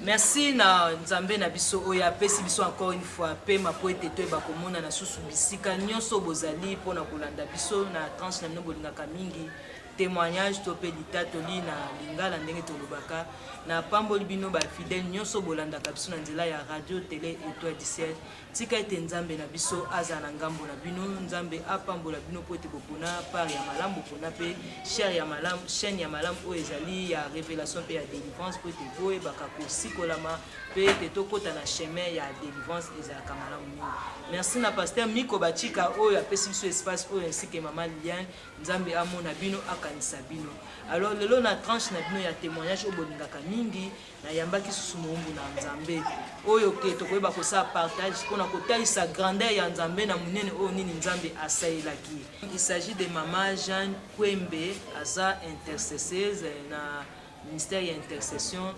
Merci na Nzambe na biso oya pesi biso encore une fois pe ma poete to ba komona na susu bisika nyonso bozali pona kolanda biso na tranche na mnobo lingaka mingi témoignage to pe litatoli na lingala ndenge tolobaka na pamboli bino ba fidèle nyonso bolanda biso na nzela ya radio télé étoile du ciel tika ete Nzambe na biso aza na ngambo na bino Nzambe apambola bino po ete bopona par ya malamu pona pe chaîne ya malamu o ezali ya révélation pe ya délivrance po ete boye bakakosi kolama pe ete tokota na chemin ya délivrance ezalaka malamu mingi. Merci na pasteur Miko Bachika oyo apesi biso espace oyo ainsi que maman Liliane Nzambe amona bino akanisa bino. Alors lelo na tranche na bino ya témoignage obolingaka mingi na yambaki susu muumbu na Nzambe oyo ke tokoyeba kosa partage pona kotalisa grandeur ya Nzambe na munene oyo nini Nzambe asaelaki. Il s'agit de maman Jeanne Kwembe aza intercesseuse na ministère ya intercession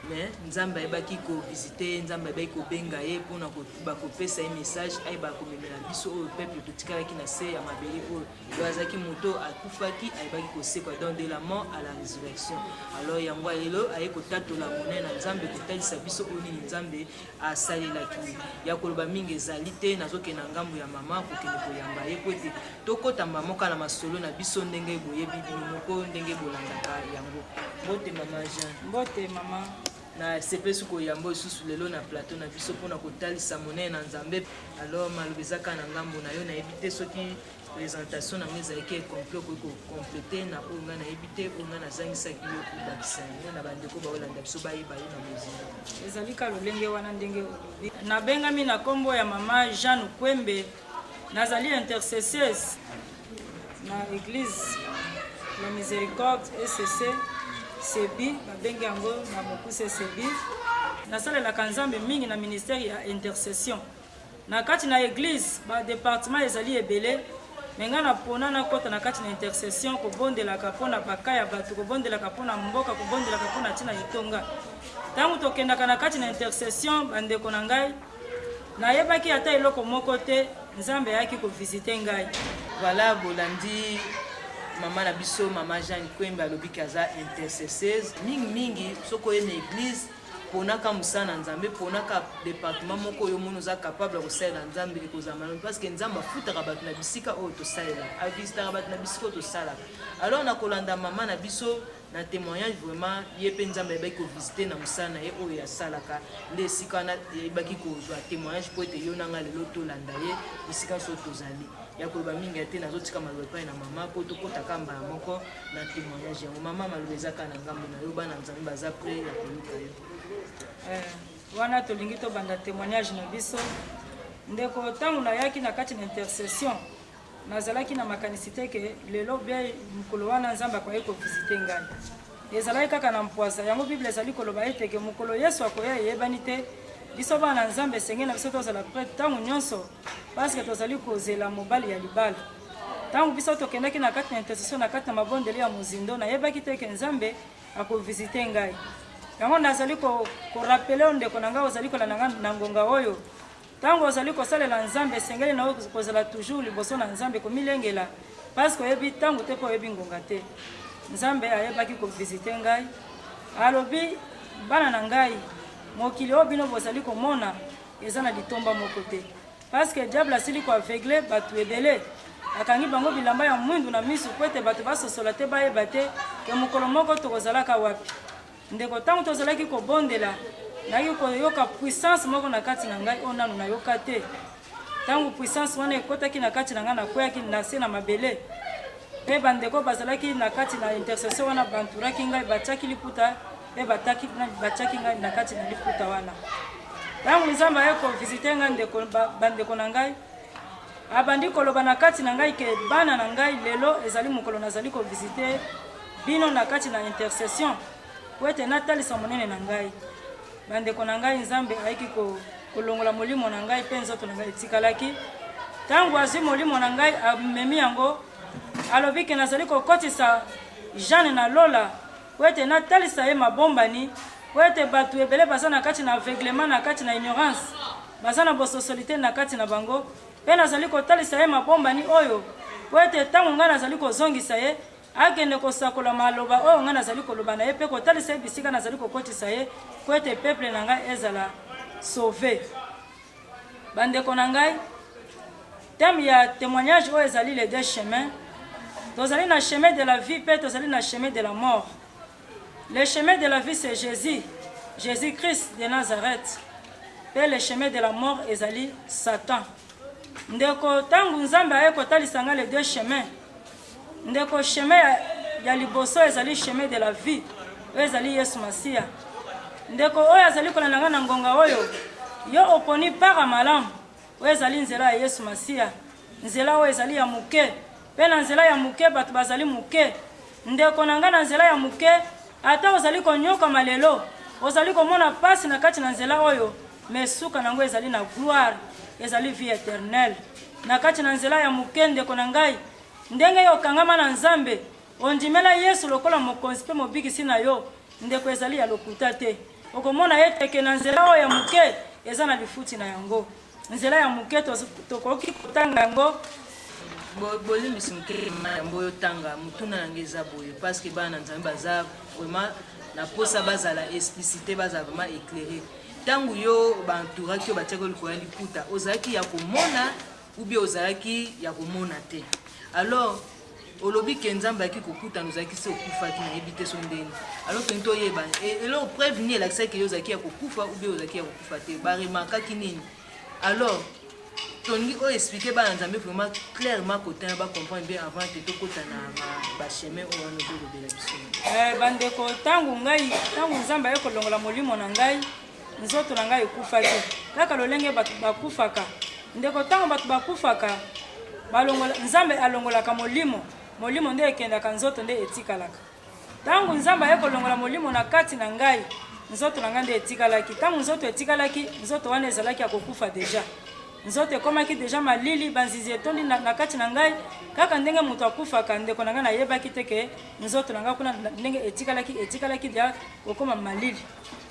mais Nzambe ayebaki ko visiter Nzambe ayebaki ko benga ye pona ko bakopesa un message ayeba ko memela biso oyo peuple totikalaki na se ya mabele oyo bazaki moto akufaki ayebaki ko sekwa donc de la mort à la résurrection. Alors yango lelo aye ko tatola monene na Nzambe kotalisa biso oyo nini Nzambe asalelaki ya koloba mingi ezali te nazoke na ngambo ya mama kokende koyamba ye po ete tokota mamoka na masolo na biso ndenge boyebi bino moko ndenge bolandaka yango. Mbote mama Jean. Mbote mama. Na sepesi ko yambo susu lelo na plateau na biso pona kotalisa monene na Nzambe. Alors malobezaka na ngambo na yo na ebite soki présentation na ngeza eke complet ko compléter na onga na ebite onga na zangisa kiyo ku bakisa na bandeko ba olanda biso ba yeba na muziki. Ezalika lolenge wana ndenge na bengami na kombo ya mama Jeanne Kwembe nazali intercesseuse na église la miséricorde SCC Sebi babengi yango na mokuse Sebi nasalelaka Nzambe mingi na ministère ya intercession na kati na église ba département ezali ebele menga na pona na kota na kati na intercession kobondelaka pona bakaya bato kobondelaka pona mboka kobondelaka pona tina itonga tangu tokendaka na kati na intercession bandeko na ngai nayebaki ata eloko moko te Nzambe yaki ko visiter ngai. Voilà bolandi maman na biso maman Jeanne Kwembe alobi kaza intercesseuse mingi soko ye na église ponaka musana Nzambe ponaka département moko yo mono za capable ko salela Nzambe ko zamana parce que Nzambe afutaka bato na bisika o to salela a visitaka bato na bisika to sala. Alors na kolanda maman na biso na témoignage vraiment yepe Nzambe ba ko visiter na musana ye o ya salaka le sika na baki ko zo témoignage po ete yo nanga lelo to landa ye bisika so to zali ya koloba mingi ate nazotika maloba na mama po tokota kamba moko na témoignage yango mama malobezaka na ngambo na yo bana Nzambe baza prêt ya koluka yo. Wana tolingi to banda témoignage na biso ndeko tangu na yaki na kati na intercession nazalaki na makanisite ke lelo bia mukolo wana Nzambe kwa eko visiter ngai ezalaki kaka na mpwasa yango Bible ezali koloba ete ke mukolo Yesu akoya yebani te biso bana Nzambe senge na biso tozala prêt tangu nyonso parce que tozali kozela mobali ya libala tangu biso tokendaki na kati na intercession na kati na mabondeli ya mozindo na yebaki te ke Nzambe ako visiter ngai yango nazali ko rappeler ndeko na ngai ozali kolanda na ngonga oyo tango ozali kosalela Nzambe sengeli na kozala toujours liboso na Nzambe komilengela parce que oyebi tango te po oyebi ngonga te Nzambe ayebaki ko visiter ngai alobi bana na ngai mokili oyo bino bozali komona eza na litomba moko te parce que diable asili ko aveugle bato ebele akangi bango bilamba ya mwindu na misu po ete bato basosola te bayeba te ke mokolo moko tokozalaka wapi ndeko tango tozalaki kobondela naki koyoka puissance moko na kati na ngai onano nayoka te tango puissance wana ekotaki na kati na ngai nakweyaki na se na mabele pe bandeko bazalaki na kati na intercession wana banturaki ngai batiaki liputa pe batiaki ngai na kati na liputa wana tango Nzambe ayeko visiter ngai bandeko na ngai abandi koloba na kati na ngai ke bana na ngai lelo ezali mokolo nazali ko visiter bino na kati na intercession po ete natalisa monene na ngai bandeko na ngai Nzambe ayiki kolongola molimo na ngai pe nzoto na ngai etikalaki tango azwi molimo na ngai amemi yango alobi ke nazali kokotisa Jeanne na Lola po ete natalisa ye mabombani po ete bato ebele baza na kati na aveuglement na kati na ignorance baza na bososolite na kati na bango pe nazali kotalisa ye mabombani oyo po ete tango ngai nazali kozongisa ye akende kosakola maloba oyo nga nazali koloba na ye mpe kotalisa ye bisika nazali kokotisa ye po ete peuple na ngai ezala sauvé. Bandeko na ngai, thème ya témoignage oyo ezali les deux chemins. Tozali na chemin de la vie mpe tozali na chemin de la mort. Le chemin de la vie c'est Jésus, Jésus-Christ de Nazareth. Mpe le chemin de la mort ezali Satan. Ndeko tangu nzambe aye kotalisa nga les deux chemins. Ndeko chemin ya liboso ezali chemin de la vie, oyo ezali Yesu Masiya. Ndeko oyo azali kolanda nga na ngonga oyo, yo oponi para malamu, oyo ezali nzela ya Yesu Masiya. Nzela oyo ezali ya muke, mpe na nzela ya muke bato bazali muke. Ndeko na nga na nzela ya muke, ata ozali konyoka malelo, ozali komona pasi na kati na nzela oyo, me suka nango ezali na gloire, ezali vie éternelle. Na kati na nzela ya muke ndeko na ngai, ndenge yo kangama na nzambe, ondimela Yesu lokola mokonzi mpe mobikisi na yo, ndeko ezali ya lokuta te. Okomona ye teke na nzela oyo ya muke, eza na lifuti na yango. Nzela ya muke tokoki kotanga yango. Bolimbisi mokema yango oyo tanga mutuna nange eza boye parce que bana nzambe baza vraiment na posa bazala explicité bazala vraiment éclairé. Tangu yo bantouraki yo batiako likolo ya liputa ozalaki ya komona ou bien ozalaki ya komona te. Alors olobi ke nzambe aki kokuta nozalaki se okufaki na yebi te so ndeni. Alors que nto yeba elo prévenir elakisaki yo ozalaki ya kokufa ou bien ozalaki ya kokufa te baremarkaki nini. Alors tongi o expliquer ba nzambe vraiment clairement côté ba comprendre bien avant de tokota na ba chemin o wana do lobela biso. Bandeko tangu nzambe aye kolongola molimo na ngai nzoto na ngai ekufaki kaka lolenge bato bakufaka. Ndeko tangu bato bakufaka balongola nzambe alongolaka molimo nde ekendaka nzoto nde etikalaka. Tangu nzambe aye kolongola molimo na kati na ngai nzoto na ngai nde etikalaki. Tangu nzoto etikalaki nzoto wana ezalaki ya kokufa deja. Nzoto ekomaki deja malili banzizi etondi na kati na ngai kaka ndenge moto akufaka. Ndeko na ngai nayebaki te ke nzoto na ngai kuna ndenge etikalaki deja okoma malili.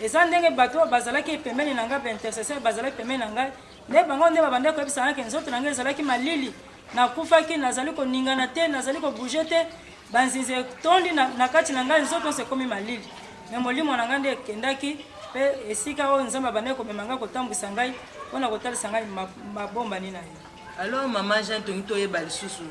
Eza ndenge bato bazalaki pembeni na ngai baintercesseur bazalaki pembeni na ngai nde bango nde babandaki koyebisana ke nzoto na ngai ezalaki malili nakufaki nazali koningana te nazali kobouge te banzizi etondi na kati na ngai nzoto nyonso ekomi malili. Me molimo na ngai nde ekendaki mpe esika oyo nzambe abandaki komema ngai kotambwisa ngai mpona kotalisa ngai mabomba nini na ye. Alors mama Jean tongi toyeba lisusu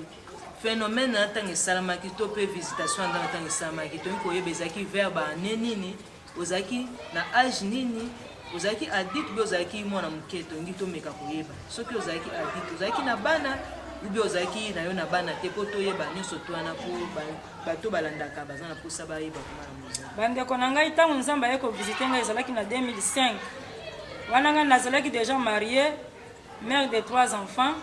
phénomène na ntango esalamaki to mpe visitation na ntango esalamaki tongi koyeba ezalaki vers baane nini ozalaki na age nini ozalaki adulte mpe ozalaki mwana moke tongi tomeka koyeba soki ozalaki adulte ozalaki na bana ubi ozalaki na yo na bana te mpo toyeba nyonso to wana mpo bato balandaka baza na mposa bayeba komala mozala. Bandeko na ngai ntango nzambe aye kovisite ngai ezalaki na 2005 wana ngai nazalaki déjà marié mère de 3 enfants.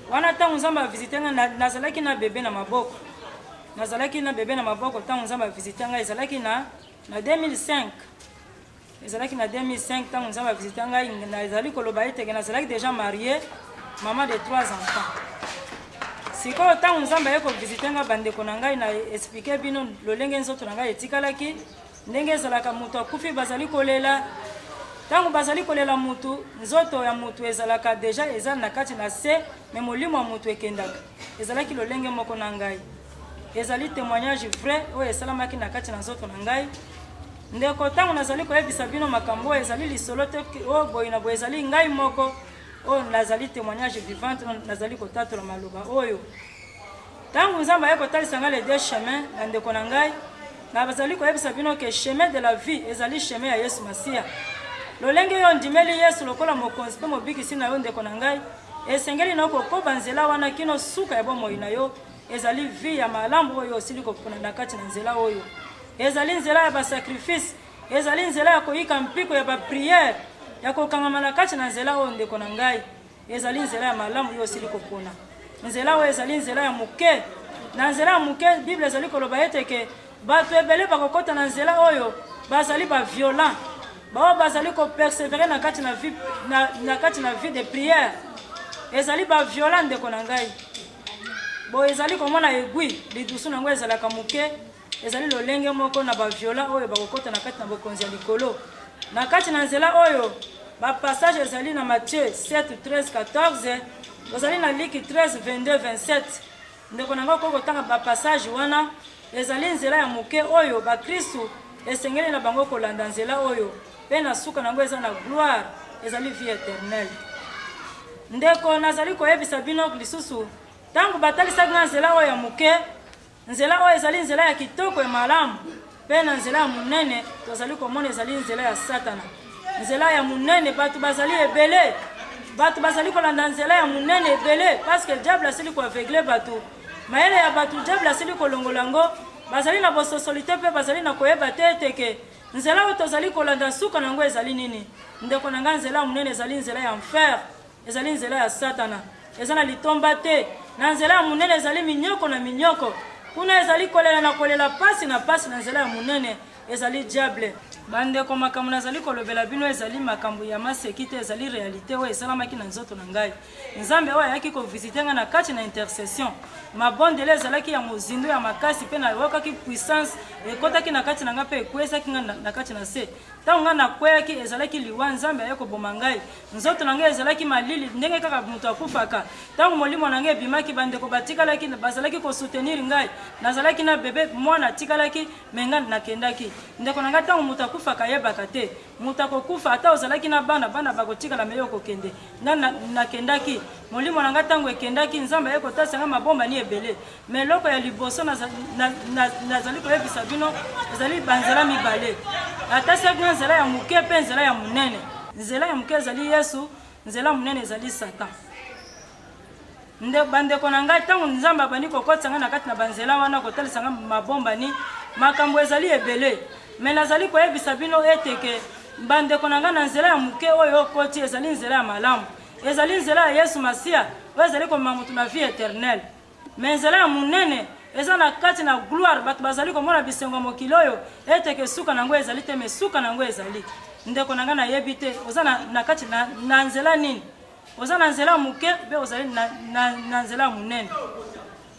Wana ntango nzambe avisite ngai nazalaki na bebe na maboko ntango nzambe avisite ngai ezalaki na 2005 ezalaki na 2005 ntango nzambe avisite ngai nazali koloba eteke nazalaki déjà marié maman de 3 enfants. Sikoyo ntango nzambe aye kovisite ngai bandeko na ngai na explike bino lolenge nzoto na ngai etikalaki ndenge ezalaka moto akufi bazali kolela. Tango bazali kolela mutu nzoto ya mutu ezalaka deja eza na kati na se me molimo ya mutu ekendaka ezalaki lolenge moko na ngai. Ezali témoignage vrai oyo esalamaki na kati na nzoto na ngai. Ndeko tango nazali koyebisa bino makambo ezali lisolo te oyo boye na boye ezali ngai moko oyo nazali témoignage vivante nazali kotatola maloba oyo. Tango nzambe aye kotalisa ngai les deux chemins na ndeko na ngai na bazali koyebisa bino ke chemin de la vie ezali chemin ya Yesu Masiya. Lolenge yo ndimeli Yesu lokola mokonzi mpe mobikisi na yo ndeko na ngai esengeli na kokoba nzela wana kino suka ya bomoi na yo ezali vie ya malamu oyo osili kopona na kati na nzela oyo. Ezali nzela ya basacrifice ezali nzela ya koyika mpiko ya bapriere ya kokangama na kati na nzela oyo ndeko na ngai ezali nzela ya malamu oyo osili kopona. Nzela oyo ezali nzela ya moke na nzela ya moke Bible ezali koloba eteke bato ebele bakokota na nzela oyo bazali baviolent bao bazali ko persévérer na kati na vie de prière ezali ba violent ndeko na ngai bo ezali komona egui lidusu nango ezalaka moke ezali lolenge moko na ba violent oyo bakokota na kati na bokonzi ya likolo na kati na nzela oyo ba passage ezali na Matthieu 7:13-14 ezali na Luc 13:22-27 ndeko na ngai kokotanga ba passage wana ezali nzela ya moke oyo bakristu esengeli na bango kolanda nzela oyo mpe na suka nango eza na gloire ezali vie éternelle. Ndeko nazali koyebisa bino lisusu ntango batalisaki na nzela oyo ya moke, nzela oyo ezali nzela ya kitoko ya malamu mpe na nzela ya monene tozali komona ezali nzela ya satana. Nzela ya monene bato bazali ebele, bato bazali kolanda nzela ya monene ebele parce que diable asili koaveugle bato, mayele ya bato diable asili kolongola ngo bazali na bososolite mpe bazali na koyeba te eteke nzela oyo tozali kolanda suka nango ezali nini. Ndeko na nga nzela ya monene ezali nzela ya enfer, ezali nzela ya satana, eza na litomba te. Na nzela ya monene ezali minyoko na minyoko, kuna ezali kolela na kolela pasi na pasi. Na nzela ya monene ezali diable. Bandeko makambo nazali kolobela bino ezali makambo ya maseki te, ezali realite oyo esalamaki na nzoto na ngai. Nzambe oyo ayaki kovisite nga na kati na intercession, mabondele ezalaki ya mozindo ya makasi mpe nayokaki puissance ekotaki na kati na nga mpe ekwesaki nga na kati na se. Ntango nga nakweyaki ezalaki liwa Nzambe aye koboma ngai, nzoto na ngai ezalaki malili ndenge kaka moto akufaka. Ntango molimo na ngai ebimaki bandeko batikalaki bazalaki kosoutenir ngai, nazalaki na bebe mwana atikalaki menga nakendaki. Ndeko na ngai ntango moto akufaka yebaka te, moto akokufa ata ozalaki na bana bakotikala meyo kokende nga nakendaki. Molimo na ngai ntango ekendaki Nzambe aye kotasa nga mabomba ni ebele. Meloko ya liboso nazali koyebisa bino ezali banzela mibale, atasaki nzela ya moke mpe nzela ya monene. Nzela ya moke ezali Yesu, nzela ya monene ezali Satan. Bandeko na ngai ntango Nzambe abandi kokotisa nga na kati na banzela wana kotalisa nga mabomba ni makambo ezali ebele. Me nazali koyebisa bino eteke bandeko na ngai na nzela ya moke oyo okoti ezali nzela ya malamu, ezali nzela ya Yesu Masia oyo ezali komema moto na vie éternelle. Me nzela ya monene eza na kati na gloire, bato bazali komona bisengo mokili oyo eteke suka nango ezali te, me suka nango ezali. Ndeko na ngai nayebi te oza na kati na nzela nini, oza na nzela moke mpe ozali na nzela monene.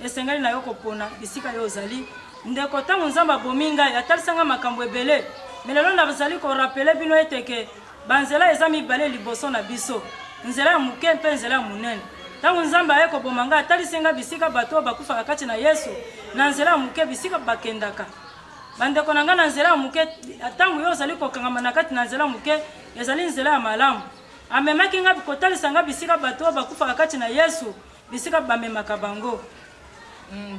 Esengeli na yo kopona bisika yo ozali. Ndeko ntango Nzambe abomi ngai atalisanga makambo ebele, me lelo nazali korapele bino eteke banzela eza mibale liboso na biso, nzela ya moke mpe nzela ya monene. Ntango Nzambe aye koboma ngai atalisenga bisika bato bakufaka kati na Yesu, na nzela ya moke bisika bakendaka. Bandeko na ngai na nzela ya moke ntango yo ozali kokangama na kati na nzela ya moke ezali nzela ya malamu. Amemaki ngai kotalisa ngai bisika bato bakufaka kati na Yesu, bisika bamemaka bango.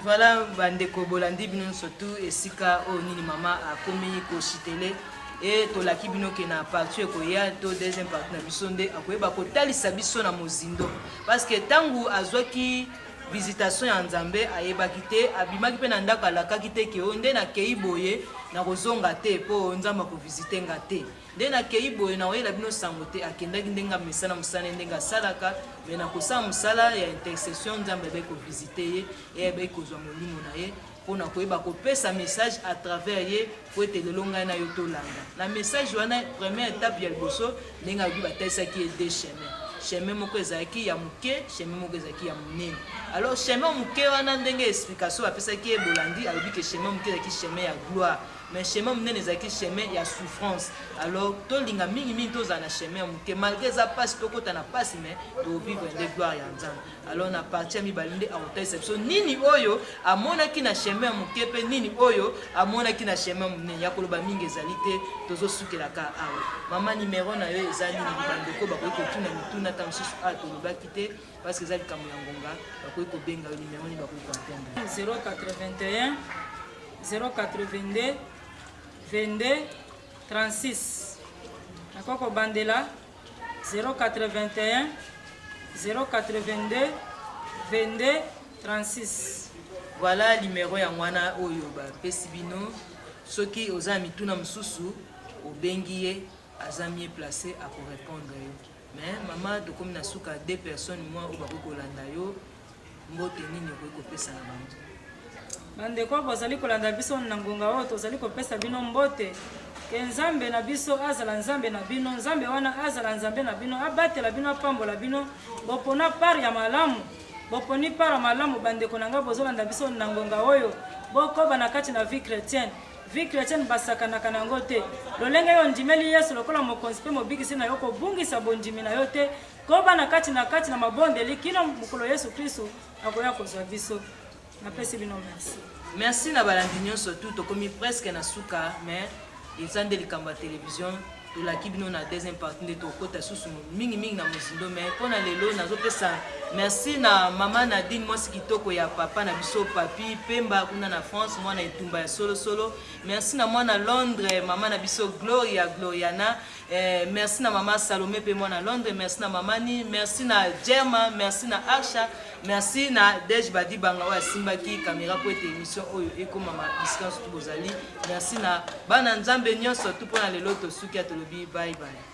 Voilà bandeko bolandi bino surtout esika o nini mama akomi ko chitele et tolaki bino ke na partie ko ya to deuxième partie na biso nde akoyeba kotalisa biso na mozindo parce que tangu azwaki visitation ya Nzambe ayebaki te abimaki pe na ndako alakaki te ke onde na kei boye na kozonga te po Nzambe ko visiter nga te nde na kei boye na oyela bino sango te akendaki ndenga mesana musana ndenga salaka me na kosala musala ya intercession Nzambe be ko visiter ye e be ko zwa molimo na ye pona koyeba kopesa message à travers ye po ete lelo ngai na yo tolanda na message wana première étape ya liboso ndenga bi bataisaki ye deux chemins. Chemin moko ezalaki ya moke, chemin moko ezalaki ya monene. Alors chemin moke wana ndenge explication bapesaki ye bolandi alobi ke chemin moke ezalaki chemin ya gloire, mais chemin monene ezalaki chemin ya souffrance. Alors tolinga mingi tozala na chemin moke malgré eza pasi tokota na pasi mais tovivre nde gloire ya Nzambe. Alors na partie ya mibale nde akotalisa biso nini oyo amonaki na chemin moke mpe nini oyo amonaki na chemin monene. Ya koloba mingi ezali te tozosukelaka awa. Mama numéro na yo eza nini bandeko bakoki kotuna mituna ntango mosusu a tolobaki te parce que eza likambo ya ngonga bakoki kobenga yo numéro nini bakoki koatteindre 081 082 22 36 nakoki kobandela 081 082 22 36. Voilà numéro ya mwana oyo bapesi bino soki oza mituna mosusu obengi ye aza mieux placé à répondre yo. Mais maman tokomi na suka deux personnes moi oyo bakoki kolanda yo mbote nini okoki kopesa na bango. Bandeko bozali kolanda biso na ngonga oyo tozali kopesa bino mbote ke Nzambe na biso azala Nzambe na bino, Nzambe wana azala Nzambe na bino, abatela bino apambola bino bopona par ya malamu, boponi par ya malamu. Bandeko na nga bozolanda biso na ngonga oyo bokoba na kati na vie chrétienne. Vie chrétienne basakanaka nango te. Lolenge yo ndimeli Yesu lokola mokonzi pe mobikisi na yo kobungisa bondimi na yo te. Koba na kati na mabondeli kino mukolo Yesu Kristo akoya kozwa biso. napesi bino merci. Merci na balandi nyonso tu tokomi presque na suka mais eza nde likambo ya télévision tolaki bino na deuxième partie nde tokota susu mingi na mozindo mais mpona lelo nazopesa merci na mama Nadine mwasi kitoko ya papa na biso papi Pemba kuna na France mwana etumba ya solo merci na mwana Londres mama na biso Gloriana merci na mama Salomé pe mwana Londres merci na mamani merci na Germa merci na Arsha merci na Dej Badi Banga oyo asimbaki caméra po ete émission oyo ekomama distance tu bozali merci na bana nzambe nyonso tu mpona lelo tosuki ya tolobi bye bye.